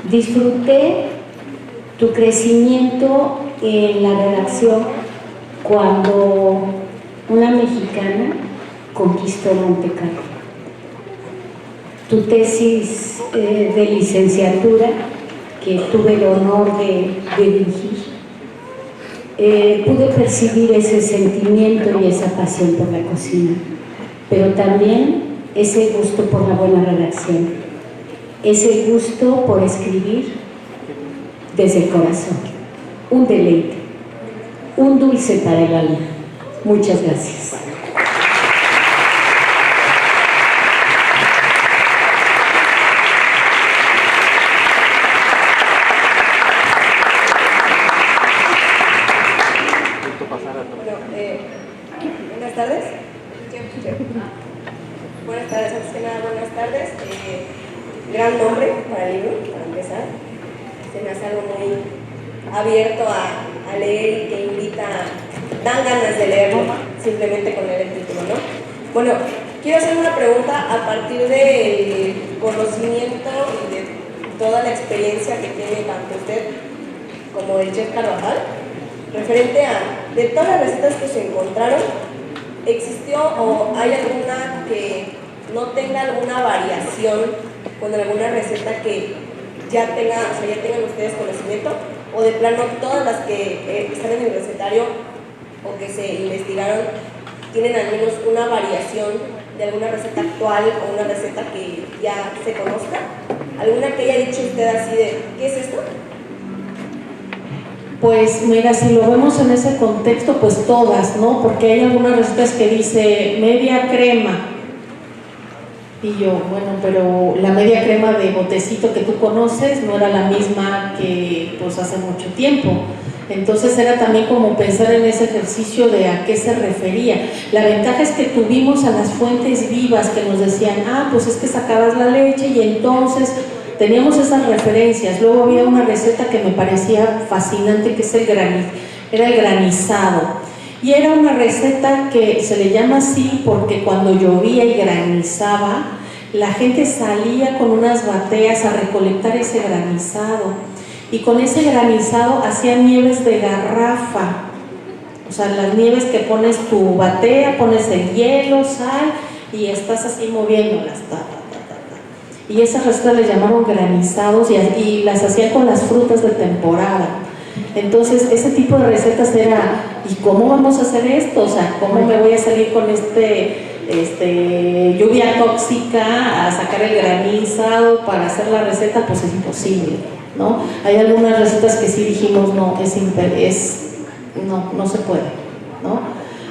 disfruté tu crecimiento en la redacción cuando una mexicana conquistó Monte Carlo. Tu tesis de licenciatura, que tuve el honor de dirigir, pude percibir ese sentimiento y esa pasión por la cocina, pero también ese gusto por la buena redacción, ese gusto por escribir desde el corazón. Un deleite, un dulce para el alma. Muchas gracias. Buenas tardes. Buenas tardes, antes que nada, buenas tardes. Gran nombre para el libro, para empezar. Se me hace algo muy abierto a leer y que invita, dan ganas de leerlo simplemente con leer el título, ¿no? Bueno, quiero hacer una pregunta a partir del conocimiento y de toda la experiencia que tiene tanto usted como el chef Carvajal, referente a, de todas las recetas que se encontraron, ¿existió o hay alguna que no tenga alguna variación con alguna receta que ya tengan ustedes conocimiento? ¿O de plano todas las que están en el recetario o que se investigaron tienen al menos una variación de alguna receta actual o una receta que ya se conozca? ¿Alguna que haya dicho usted así de, ¿qué es esto? Pues mira, si lo vemos en ese contexto, pues todas, ¿no? Porque hay algunas recetas que dice media crema. Y yo, bueno, pero la media crema de botecito que tú conoces no era la misma que pues hace mucho tiempo. Entonces era también como pensar en ese ejercicio de a qué se refería. La ventaja es que tuvimos a las fuentes vivas que nos decían, pues es que sacabas la leche y entonces teníamos esas referencias. Luego había una receta que me parecía fascinante, que es era el granizado. Y era una receta que se le llama así porque cuando llovía y granizaba, la gente salía con unas bateas a recolectar ese granizado. Y con ese granizado hacían nieves de garrafa. O sea, las nieves que pones tu batea, pones el hielo, sal y estás así moviéndolas. Y esas recetas les llamaron granizados y las hacían con las frutas de temporada. Entonces ese tipo de recetas era, ¿y cómo vamos a hacer esto? O sea, ¿cómo me voy a salir con lluvia tóxica a sacar el granizado para hacer la receta? Pues es imposible, ¿no? Hay algunas recetas que sí dijimos, no, no se puede, ¿no?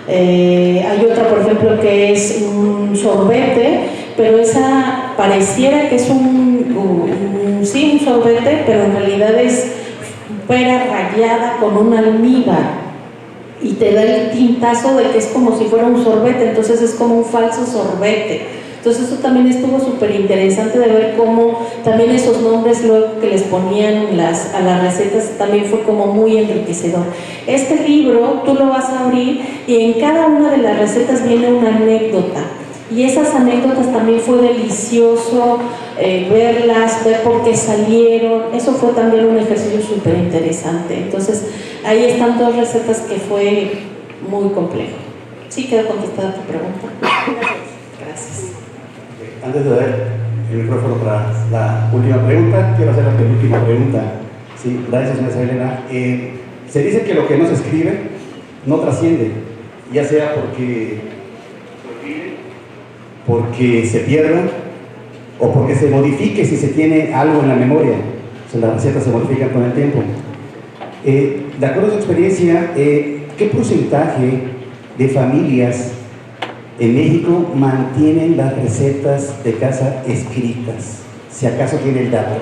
Hay otra, por ejemplo, que es un sorbete, pero esa pareciera que es un sorbete, pero en realidad es pera rallada con un almíbar y te da el tintazo de que es como si fuera un sorbete, entonces es como un falso sorbete, Entonces eso también estuvo súper interesante de ver cómo también esos nombres luego que les ponían a las recetas también fue como muy enriquecedor. Este libro tú lo vas a abrir y en cada una de las recetas viene una anécdota. Y esas anécdotas también fue delicioso verlas, ver por qué salieron. Eso fue también un ejercicio súper interesante. Entonces, ahí están dos recetas que fue muy complejo. ¿Sí quedó contestada tu pregunta? Gracias. Antes de dar el micrófono para la última pregunta, quiero hacer la penúltima pregunta. Sí, gracias, maestra Elena. Se dice que lo que no se escribe no trasciende, ya sea porque se pierda o porque se modifique si se tiene algo en la memoria. O sea, las recetas se modifican con el tiempo. De acuerdo a su experiencia, ¿qué porcentaje de familias en México mantienen las recetas de casa escritas? Si acaso tiene el dato.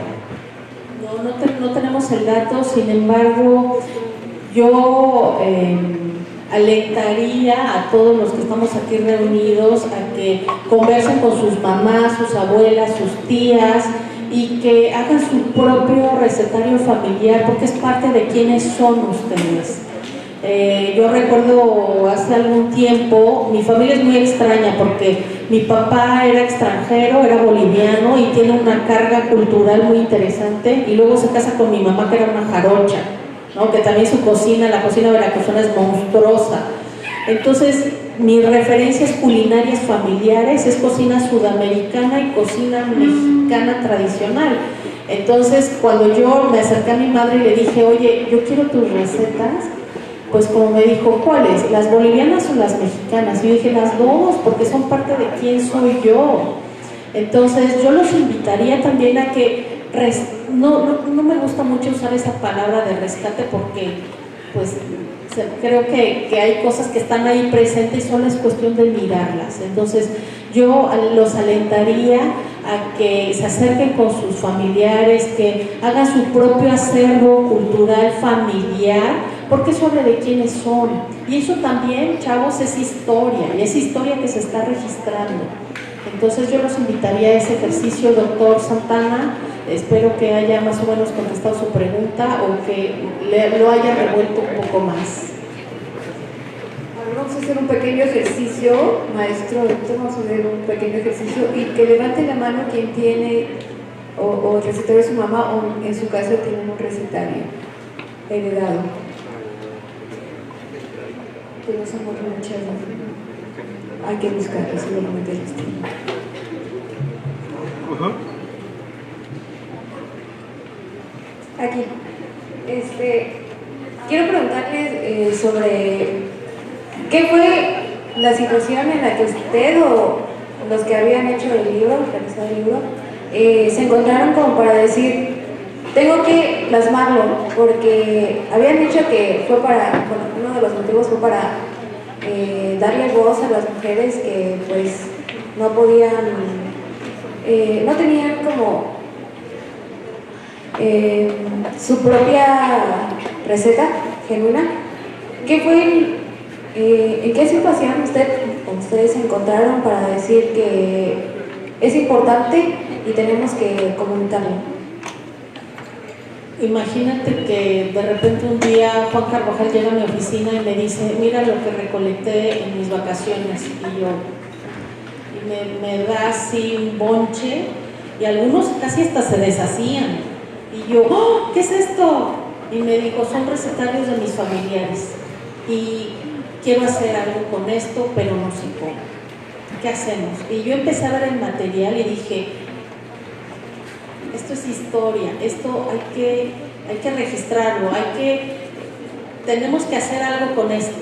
No tenemos el dato, sin embargo, yo alentaría a todos los que estamos aquí reunidos a que conversen con sus mamás, sus abuelas, sus tías y que hagan su propio recetario familiar porque es parte de quiénes son ustedes. Yo recuerdo hace algún tiempo, mi familia es muy extraña porque mi papá era extranjero, era boliviano y tiene una carga cultural muy interesante y luego se casa con mi mamá que era una jarocha, ¿no? Que también su cocina, la cocina veracruzana es monstruosa. Entonces, mis referencias culinarias familiares es cocina sudamericana y cocina mexicana tradicional. Entonces, cuando yo me acerqué a mi madre y le dije, oye, yo quiero tus recetas, pues como me dijo, ¿cuáles? ¿Las bolivianas o las mexicanas? Y yo dije, las dos, porque son parte de quién soy yo. Entonces, yo los invitaría también a que no me gusta mucho usar esa palabra de rescate porque pues creo que hay cosas que están ahí presentes y solo es cuestión de mirarlas. Entonces yo los alentaría a que se acerquen con sus familiares, que hagan su propio acervo cultural familiar, porque eso habla de quiénes son. Y eso también, chavos, es historia, y es historia que se está registrando. Entonces yo los invitaría a ese ejercicio, doctor Santana. Espero que haya más o menos contestado su pregunta o que lo haya revuelto un poco más. Vamos a hacer un pequeño ejercicio, maestro, doctor, vamos a hacer un pequeño ejercicio y que levante la mano quien tiene o el recetario de su mamá o en su caso tiene un recetario heredado. Que no somos muchas, hay que buscarlo, seguramente los tienen. Aquí. Quiero preguntarles sobre qué fue la situación en la que usted o los que habían hecho el libro, realizado el libro, se encontraron como para decir, tengo que plasmarlo, porque habían dicho que fue para, bueno, uno de los motivos fue para darle voz a las mujeres que pues no podían, no tenían como su propia receta genuina. ¿Qué fue, en qué situación ustedes se encontraron para decir que es importante y tenemos que comunicarlo? Imagínate que de repente un día Juan Carvajal llega a mi oficina y me dice, mira lo que recolecté en mis vacaciones, y me da así un bonche y algunos casi hasta se deshacían. Y yo, ¡oh! ¿Qué es esto? Y me dijo, son recetarios de mis familiares y quiero hacer algo con esto, pero no sé cómo. ¿Qué hacemos? Y yo empecé a ver el material y dije, esto es historia, esto hay que registrarlo, tenemos que hacer algo con esto.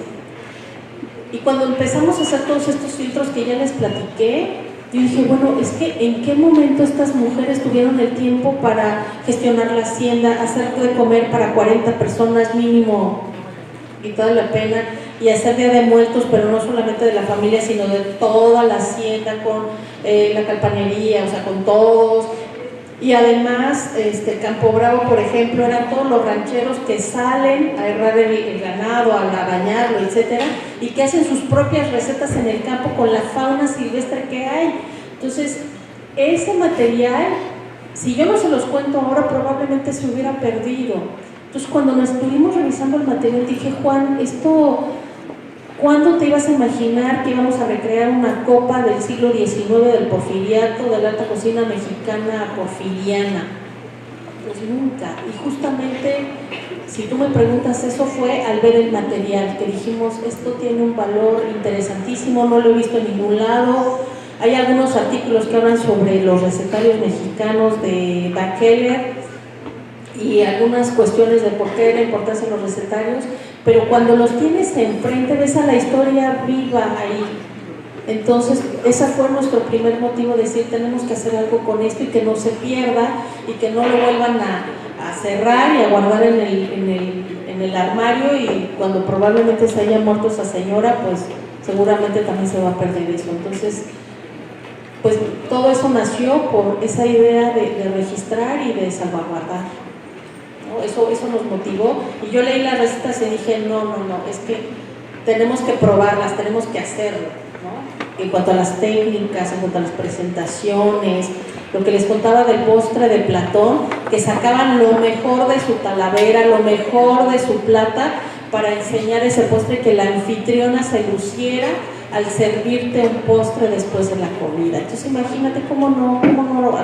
Y cuando empezamos a hacer todos estos filtros que ya les platiqué, yo dije, bueno, es que ¿en qué momento estas mujeres tuvieron el tiempo para gestionar la hacienda, hacer de comer para 40 personas mínimo y toda la pena, y hacer Día de Muertos, pero no solamente de la familia, sino de toda la hacienda, con la calpanería, o sea, con todos? Y además, Campo Bravo, por ejemplo, eran todos los rancheros que salen a herrar el ganado, a bañarlo, etcétera, y que hacen sus propias recetas en el campo con la fauna silvestre que hay. Entonces, ese material, si yo no se los cuento ahora, probablemente se hubiera perdido. Entonces, cuando nos estuvimos revisando el material, dije, Juan, esto, ¿cuándo te ibas a imaginar que íbamos a recrear una copa del siglo XIX del porfiriato, de la alta cocina mexicana porfiriana? Pues nunca. Y justamente, si tú me preguntas, eso fue al ver el material, que dijimos, esto tiene un valor interesantísimo, no lo he visto en ningún lado. Hay algunos artículos que hablan sobre los recetarios mexicanos de Bacheller y algunas cuestiones de por qué era importancia en los recetarios, pero cuando los tienes enfrente ves a la historia viva ahí. Entonces, ese fue nuestro primer motivo, de decir, tenemos que hacer algo con esto y que no se pierda y que no lo vuelvan a cerrar y a guardar en el armario, y cuando probablemente se haya muerto esa señora, pues seguramente también se va a perder eso. Entonces, pues todo eso nació por esa idea de registrar y de salvaguardar, ¿no? Eso nos motivó, y yo leí las recetas y dije, no, es que tenemos que probarlas, tenemos que hacerlo, ¿no? En cuanto a las técnicas, en cuanto a las presentaciones, lo que les contaba del postre de Platón, que sacaban lo mejor de su talavera, lo mejor de su plata, para enseñar ese postre, que la anfitriona se luciera al servirte un postre después de la comida. Entonces imagínate cómo no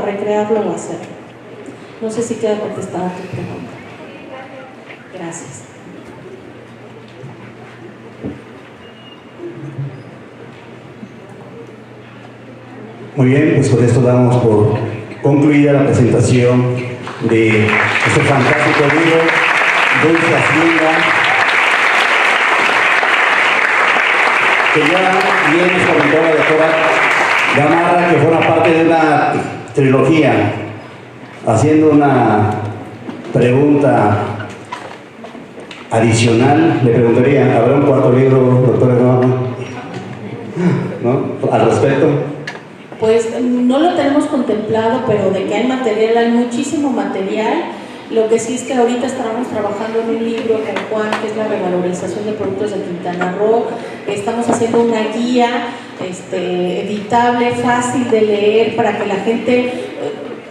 recrearlo o hacerlo. No sé si queda contestada tu pregunta. Gracias. Muy bien, pues con esto damos por concluida la presentación de este fantástico libro, Dulce Hacienda, que ya bien nos comentó la doctora Gamarra, que forma parte de una trilogía. Haciendo una pregunta adicional, le preguntaría, ¿habrá un cuarto libro, doctora Gamarra? ¿No? Al respecto. Pues no lo tenemos contemplado, pero de que hay material, hay muchísimo material. Lo que sí es que ahorita estamos trabajando en un libro con Juan, que es la revalorización de productos de Quintana Roo. Estamos haciendo una guía editable, fácil de leer, para que la gente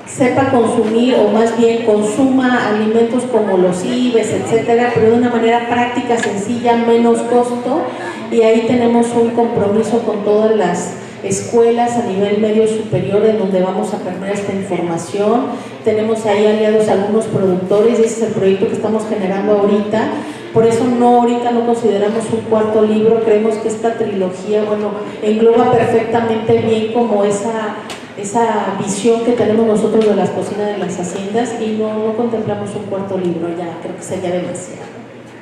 sepa consumir, o más bien consuma alimentos como los IBES, etcétera, pero de una manera práctica, sencilla, menos costo. Y ahí tenemos un compromiso con todas las escuelas a nivel medio superior, en donde vamos a perder esta información. Tenemos ahí aliados algunos productores, y ese es el proyecto que estamos generando ahorita. Por eso ahorita no consideramos un cuarto libro. Creemos que esta trilogía, engloba perfectamente bien como esa visión que tenemos nosotros de las cocinas de las haciendas, y no contemplamos un cuarto libro, ya creo que sería demasiado.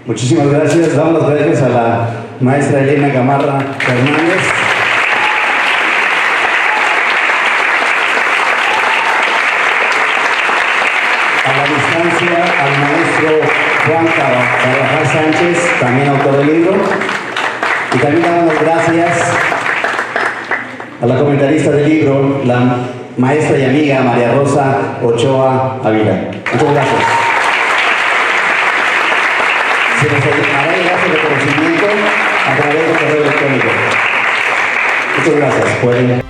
Muchísimas gracias. Damos las gracias a la maestra Elena Gamarra Fernández. A la distancia, al maestro Juan Carvajal Sánchez, también autor del libro. Y también damos las gracias a la comentarista del libro, la maestra y amiga María Rosa Ochoa Ávila. Muchas gracias. Se nos hará llegar su reconocimiento a través del correo electrónico. Muchas gracias. Pueden